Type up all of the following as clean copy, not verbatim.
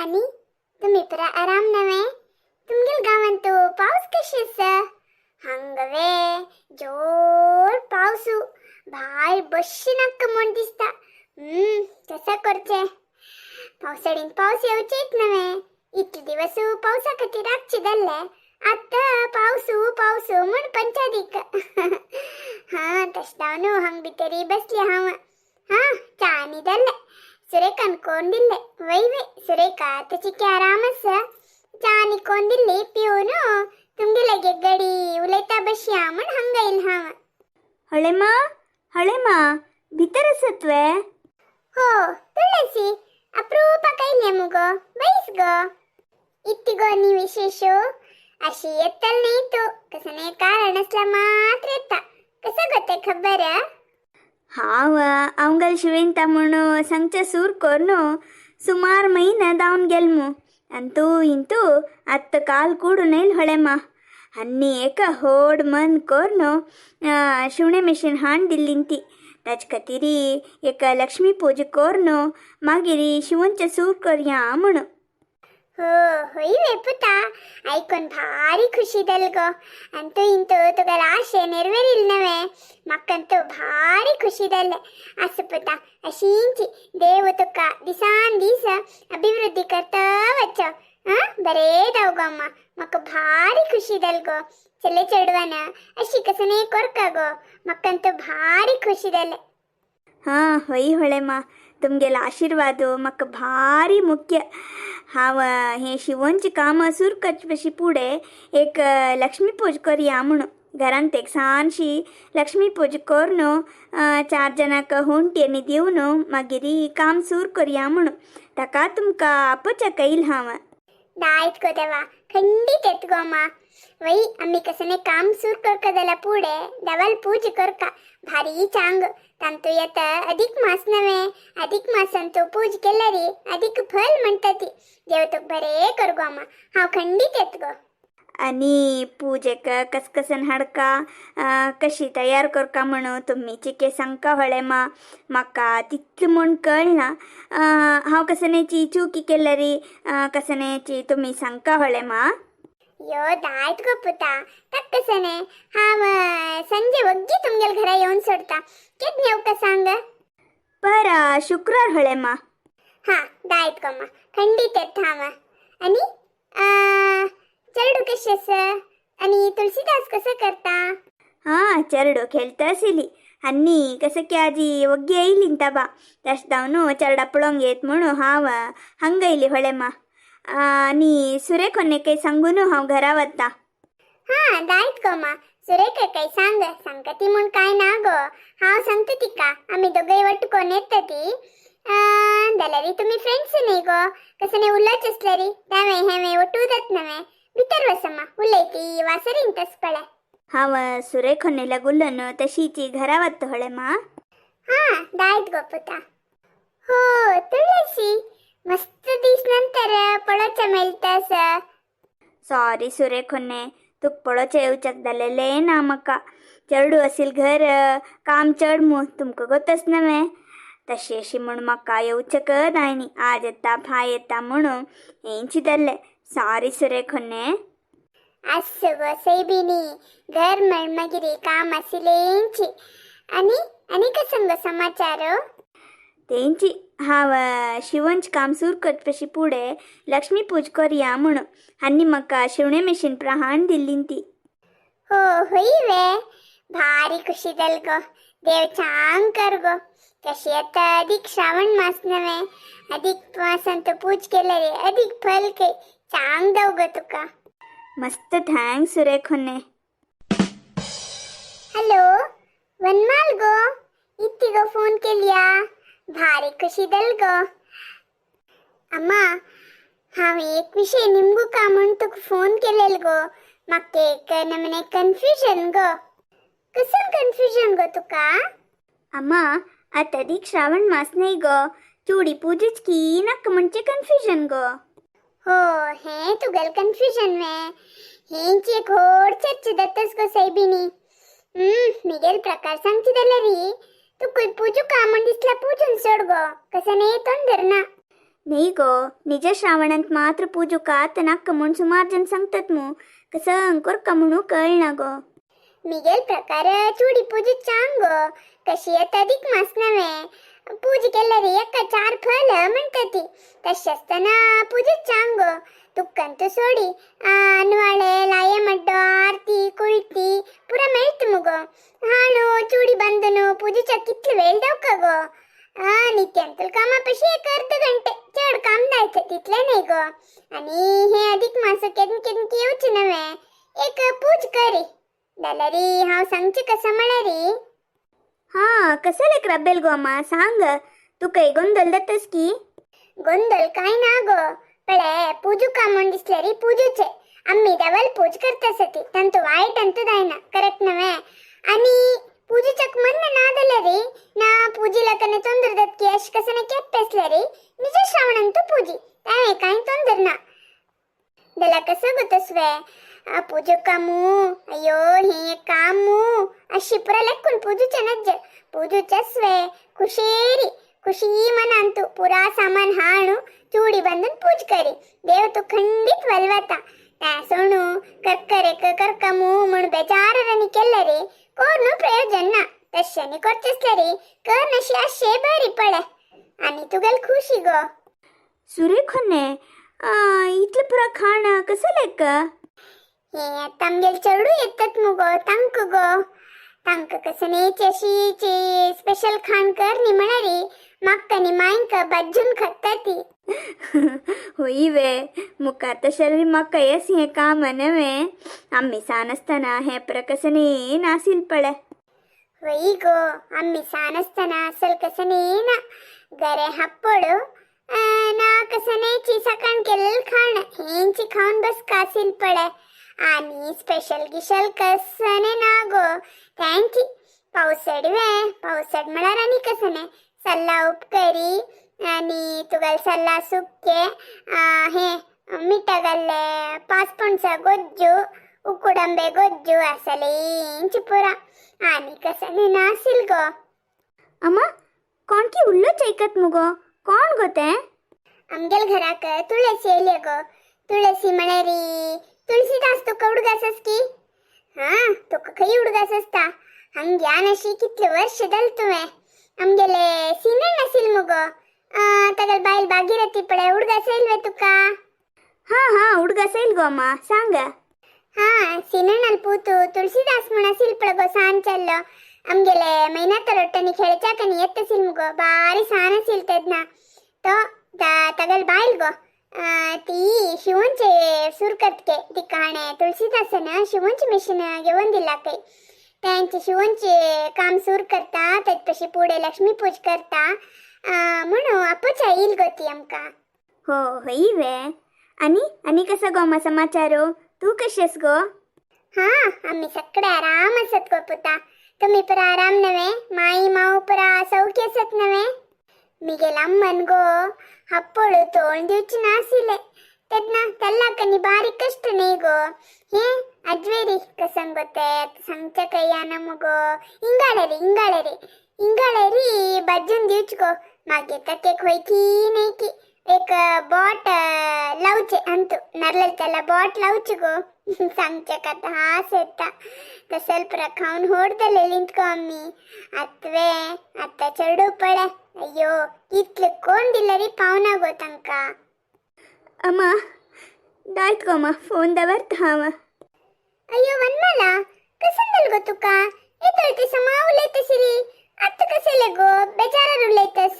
आणि तुम्ही पुरा आराम नव्हे तुमगेल गावांतू पाऊस कशी असा हंगवे जोर पाऊसू भायर बशी नक्क म्हण दिसता कसा करचे पावसाळीन पाऊस येवचेच नव्हे इतले दिवस पावसा खातीर रातची धरले आता पावसू पावसू म्हण पंचादीक हा तशा न्हू हंग भितरी बसली हांव हा चानी धरले सुरेखान कोण दिले वै वै सुरेखा त्याची आराम असा चानी कोण दिली पिऊन तुमगे लगे गडी उलयता बसया म्हण हंगैल हांव हळेमा भितर असत्वे हो तुळसी अप्रूपा कैले मुगो बैस गो इत्ती गो नी विशेष अशी येतल नाही तो कसने कारण असला मात्र येता कसं गोते खबर हाव अवंगल शिवेंता म्हणून सांगच्या सूर कोर्नो सुमार महिना दावन गेल्मु अंतू इंतू अत्त काल कूडू नैल ಹೊಳೆಮ್ಮ हन्नी एक होड मन कोर्नो शिवणे मेशीन हाण दिल्लींती ताज खातीरी एक लक्ष्मी पूजा कोर्नो मागिरी शिवनचे सूर करया म्हणून हो होई वे पुता ऐकून भारी खुशी दल गो अंतू इंतू तुगल आशे नेरवेरिल नवे मक्कंतू भारी खुशी दल असं पुता अशींची देव तुका दिसान दिस अभिवृद्धी करता वच्चो बरे दावगम्मा मक भारी खुशी दल गो चले चढवाना अशी कसने कोरका गो मक्कंतू भारी खुशी दल हां होई ಹೊಳೆಮ್ಮ तुमगेला आशीर्वाद मक भारी मुख्य हाव हे शिवनची काम सुरकच पशी पुढे एक लक्ष्मी पूज करया म्हणून घरांत एक सानशी लक्ष्मी पूज करनो 4 जनाक होंट्यांनी दिवन मागिरी काम सूर करया म्हणून ताका तुमका आपच्या कैल हाव दायत को देवा खंडित येत गो मा वही आम्ही कसने काम सूर करका दला पुढे डबल पूज करका भारी चांग तंतु येत अधिक मास नवे अधिक मासंतु पूज केल्यारी अधिक फल म्हणतात देव तो बरे कर गो मा हाव खंडित येत गो आणि पूजेक कसकसन हाडका कशी तयार करका म्हणून तुम्ही चिके सांगका ಹೊಳೆಮ್ಮ म्हाका तितलें म्हण कळना हांव कसनेची चुकी केल्यारी कसनेची तुम्ही सांगका ಹೊಳೆಮ್ಮ यो दायत गो पुता तक कसने हाव संजे वग्गी तुमगेल घरा येऊन सोडता केद नेव का सांग पर शुक्रार ಹೊಳೆಮ್ಮ हा दायत गो मा खंडित येत हाव आणि चरडू कशी असं आणि तुळशीदास कसं करता हां चरडो खेळता आशिल्ली हन्नी कसं की आजी वग्गी येयली ताबा तश दावनो चरडा पळोवंक येत म्हणून हांव हांगा येयली ಹೊಳೆಮ್ಮ आणि सुरेखोने काही सांगून हांव घरा वता हा दायत गो मा सुरेखा काही सांगता ती म्हण काय ना गो हांव सांगता तिका आम्ही दोघे वटकोन येता ती दलारी तुम्ही फ्रेंड्स नाही गो कसं उल्लच असल्यारी त्यावे हेवे वटूदत नवे भितर वसमा उलयती वासरीन तस पळे हांव सुरेखोने लागुल्लन तशीची घरा वता ಹೊಳೆಮ್ಮ हा दायत गो पुता हो तुळसी मस्त दिस नंतर पळोच्या मेलतास सॉरी सुरेखोने तुक पळोचे येवच्याक जालेले ना म्हाका चरडू असील घर काम चढमू तुमकां गोतच नवे तशी अशी म्हण म्हाका येवचेक जायनी आज येता फाय येता म्हणून हेंची धरले सॉरी सुरेखोने असं गो सैबिनी घर मळमगिरी काम आशिल्लेंची आणि कसं गो समाचार तेंची हांव शिवनच काम सूर करपशी पुढे लक्ष्मी पूज करया म्हणून हन्नी म्हाका शिवणे मेशीन प्रहाण दिल्ली ती हो होई वे भारी खुशी दल गो देव चांग कर गो कशी आता अधिक श्रावण मास नवे अधिक मासांत पूज केले रे अधिक फल के चांग दव ग तुका मस्त थँक्स सुरेखोने हॅलो वनमाल गो इत्ती गो फोन केलिया भारी खुशी दल गो अम्मा हांव एक विषय निमगू का म्हण तुका फोन केलेल गो म्हाका एक नमने कन्फ्युजन गो कसं कन्फ्युजन गो तुका अम्मा आता अधिक श्रावण मास नाही गो चूडी पूजेच की नाक म्हणजे कन्फ्युजन गो हो हे तुगल कन्फ्युजन में हेंची एक होड चर्चा दत्तस गो सैबिनी मिगेल प्रकार सांगची दलरी तू कोई पूजू का म्हण दिसला पूजून सोड गो कसं नाही तोंदर ना नाही गो निज श्रावणांत मात्र पूजू का तनाक्क म्हूण सुमार जण सांगतात मू कसं अंकुर का म्हणू कळना गो. मिगेल प्रकार चूडी पूजी चांग कशी येत अधिक मास नव्हे पूज केल्यारी एका 4 फल म्हणतात ती तशी असताना पूजी चांग तुक्कंतू सोडी अनवाळे लाये मड्डो आरती कुळती पुरा मेळत मुग हाणू चूडी बांधून पूजेच्या कितले वेळ देवका गो नित्यांतल कामापाशी 1 अर्ध घंटे चढ काम जायचं तिथले नाही गो आणि हे अधिक मास केदन केदन येऊच नव्हे एक पूज करी दलरी हाव सांगची कसं म्हणारी. हा कसं लेक रब्बेल गो अम्मा सांग तू काही गोंधळ देतस की. गोंधळ काय ना गो पळे पूजू का म्हण दिसले री पूजूचे आम्ही डबल पूज करतासती तंतु वाईट अंतु दायना करेक्ट नव्हे आणि पूजेचक म्हणणं ना दले री ना पूजीला कने ತೊಂದರೆ ದತ್ತಿ ಅಶ್ ಕಸನೆ ಕೆಪ್ಪೆಸ್ಲೆ ರಿ ನಿಜ ಶ್ರಾವಣಂತು ಪೂಜಿ ತಾನೇ ಕಾಯಿ ತೊಂದರೆ ನಾ ದಲ ಕಸ ಗೊತ್ತಸ್ವೆ ಆ पूजू कामू अयो हे कामू अशी पुरा लेखून पूजूचे नज्ज पूजूचे स्वे खुशेरी खुशी मनांतू पुरा सामान हाणू चूडी बांधून पूज करी देव तू खंडित वलवता त्या सोणू कर्करेक कर्कमू म्हणून बेजाररनी केल्लरी कोरनु प्रयोजन ना तश्यानी कोर्चेस्लरी कर नशी अशे बरी पडे आणि तुगल खुशी गो. सुरेखने इथलं पुरा खाणं कसं लेक हे तमगेल चढू येतात मुगो तांक गो तांक कसने चशीचे स्पेशल खाण करनी म्हणारी मक्कनी मायंक बज्जून खत्ताती. होई वे मुखात शरीर मक्का येस हे काम नवे आम्ही सानस्ताना हे प्रकसने नासिल पडे. होई गो आम्ही सानस्ताना असल कसने ना गरे हप्पडू ना कसनेची सकाळ केलेलं खाण हेंची खाऊन बस कासिल पडे आणि स्पेशल गिशल कसने ना गो थँकी पावसड वे पावसड म्हळार आणि कसने सल्ला उपकरी आणि तुगल सल्ला सुक्के हे ಮಿಠಗಲ್ಲೆ ಪಾಸ್ಪೊಂಡ್ಸ ಗೊಜ್ಜು ಉಕ್ಕುಡಂಬೆ ಗೊಜ್ಜು ಅಸಲಿ ಇಂಚು ಪುರ आणि कसने नासिल गो. अम्मा कोण की उल्लो चैकत मुगो कोण गोते आमगेल घराक तुळसी येले गो तुळसी म्हणारी तुळशीदास तुका उडगासस की हा तुका खई उडगासस ता हंग्या नशी कितले वर्ष दल तुवे आमगेले सीने नसिल मुगो तगल बाईल भागीरथी पडे उडगासेल वे तुका. हा हा उडगासेल गो अम्मा सांग. हा सीनल पूतू तुळशीदास म्हणसिल पडगो सांचल्लो आमगेले महिन्यात रोटनी खेळच्याकनी येतसिल मुगो बारी सानसिल तेदना तो तगल बाईल गो ती शिवंचे सुरकतके ती काणे तुळशीदासन शिवंची मिशन घेऊन दिला काही त्यांचे शिवंचे काम सूर करता त्यातपशी पुढे लक्ष्मी पूज करता म्हणून अपोचा येईल गो ती आमका. हो होई वे आणि कसं गो मा समाचारो तू कशेस गो. हा आम्ही सगळे आराम असत गो पुता तुम्ही पर आराम नव्हे माई माऊ परा सौख्य असत नव्हे. मी गेला मन गो हप्पोळू तोंड दिवची नासिले तेदना तेल्ला कनी बारी कष्ट नाही गो हे अज्वेरी कसं गोते सांगच्या कैयाನ मुगो इंगाळेरी बज्जून दिवच गो मागे तके खोयकी नाही की एक बॉट लावचे अंतु नरल त्याला बॉट लावचे गो सांगच्या कथा हास येता कसल प्रखाऊन होडतले लिंतको आम्ही आत्वे आता चढू पडे अयो इतले कोण दिलरी पाहुणा गो तंका. अम्मा दायत गो अम्मा फोन दवरत हावा. अयो वनमाला कसं गो तुका येतळते समावले तसिरी आता कसेले गो बेचारा रुलेतस.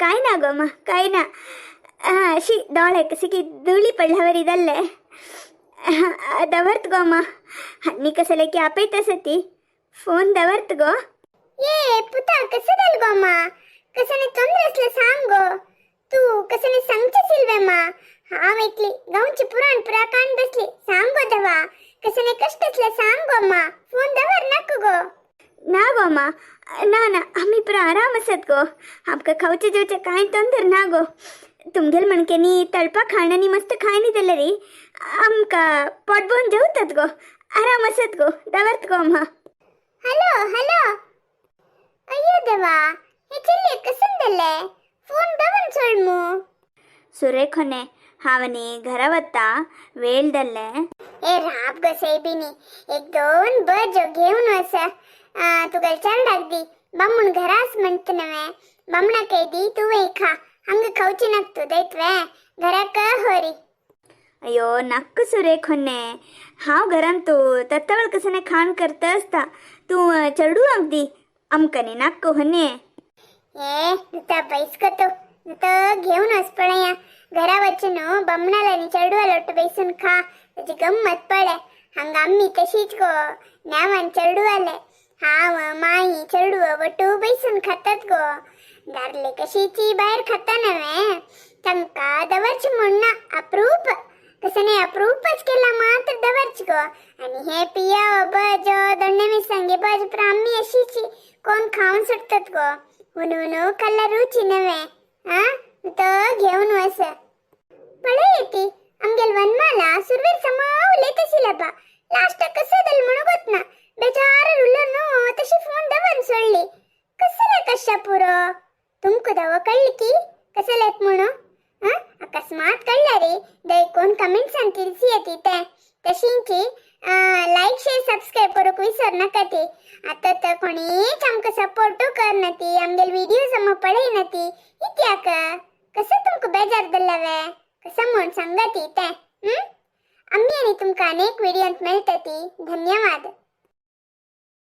काय ना गो अम्मा काय ना अशी डोळे कशी की धुळी पडल्यावर ಇದಲ್ಲೇ दवरत गो अम्मा हन्नी कसले की आपैतसती फोन दवरत गो. ये पुता कसं दल गो अम्मा कसने ತೊಂದ್ರೆ असले सांग गो तू कसने सांगचील वे मा हा ऐकली गावची पुराण पुराकान बसली सांग गो दवा कसने कष्ट असले सांग गो अम्मा फोन दवर नको गो. ना गो अम्मा ना आम्ही पुरा आराम असत गो आमका खावचे जेवचे काय ತೊಂದರೆ ना गो तुमगेल म्हणकेनी तळपा खाण्यानी मस्त खायनी दिले री आमका पोटभरून जेवतात गो आराम असत गो दवरत गो अम्मा. हॅलो अय्यो देवा हे चिल्ले कसं दले फोन दवन सोडमू. सुरेखने हावनी घरा वत्ता वेळ दल्ले ए राब ग सैबिनी एक दोन बज घेऊन वस तुगल चरडाक दी बम्मुन घरास म्हणत नवे बम्मना कैदी तू खा हंग खौची नक्तू दैत्वे घराक होरी. अयो नक्क सुरेखने हाव घरांतू तत्तवळ कसने खाण करत असता तू चढू अगदी अमकने नक्क होने. ए नुता बैसकतो नुता घेऊनच पळया घरा वचनो बम्मनाला नी चढवाला लोट बैसून खा त्याची गंमत पडे. हंग आम्ही तशीच गो न्यावन चढवाले हाव माई चढव वटू बैसून खातात गो. गारले कशीची बाहेर खाता नव्हे तंका दवरची म्हणणा अप्रूप कसने अप्रूपच केला मात्र दवरची गो. आणि हे पिया बज दंडे मी सांगे बज प्रामी अशीची कोण खाऊन सुटतात गो. हुनू कल्ला रुची नव्हे हा तो घेऊन वस पळे येती आमगेल वनमाला सुरवीर समाव लेतशी लबा लास्ट कसं दल म्हणू गोत ना बेचारा रुल्लो नो तशी फोन दवन सोडली कसले कशा पुरो तुमको दव कळली की कसं लेत म्हणू हा अकस्मात कळला रे दय कोण कमेंट सांगतील सी येती ते तशींची लाईक शेअर सबस्क्राईब करू विसर नका ते. आता तर कोणीच आमका सपोर्ट करना ती आमगेल व्हिडिओ जमा पडे ना ती इत्याक कसं तुमको बेजार दल्लावे कसं म्हणून सांगा ती ते आम्ही आणि तुमका अनेक व्हिडिओत मिळतात ती. धन्यवाद.